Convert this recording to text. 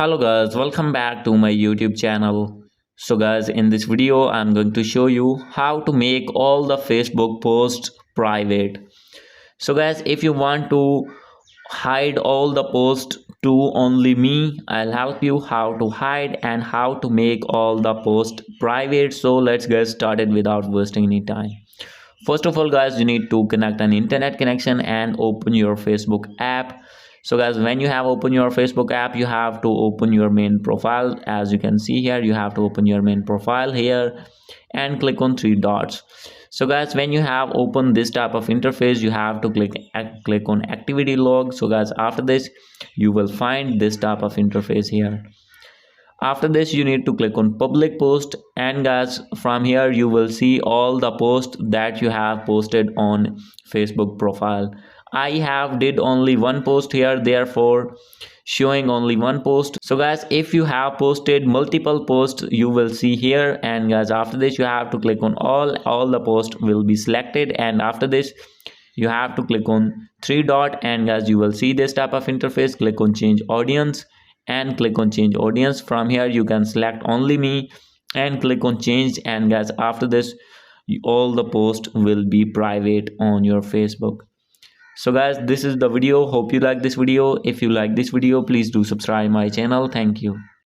Hello guys, welcome back to my YouTube channel. So guys, in this video I'm going to show you how to make all the Facebook posts private. So guys, if you want to hide all the posts to only me, I'll help you how to hide and how to make all the posts private. So let's get started without wasting any time. First of all guys, you need to connect an internet connection and open your Facebook app. So guys, when you have opened your Facebook app, you have to open your main profile. As you can see here, you have to open your main profile here and click on three dots. So guys, when you have opened this type of interface, you have to click on activity log. So guys, after this you will find this type of interface here. After this you need to click on public post, and guys, from here you will see all the posts that you have posted on Facebook profile. I have did only one post here, therefore showing only one post. So guys, if you have posted multiple posts, you will see here, and guys, after this you have to click on all the posts will be selected, and after this you have to click on three dot, and guys, you will see this type of interface. Click on change audience and click on change audience. From here you can select only me and click on change, and guys, after this all the posts will be private on your Facebook. So guys, this is the video. Hope you like this video. If you like this video, please do subscribe my channel. Thank you.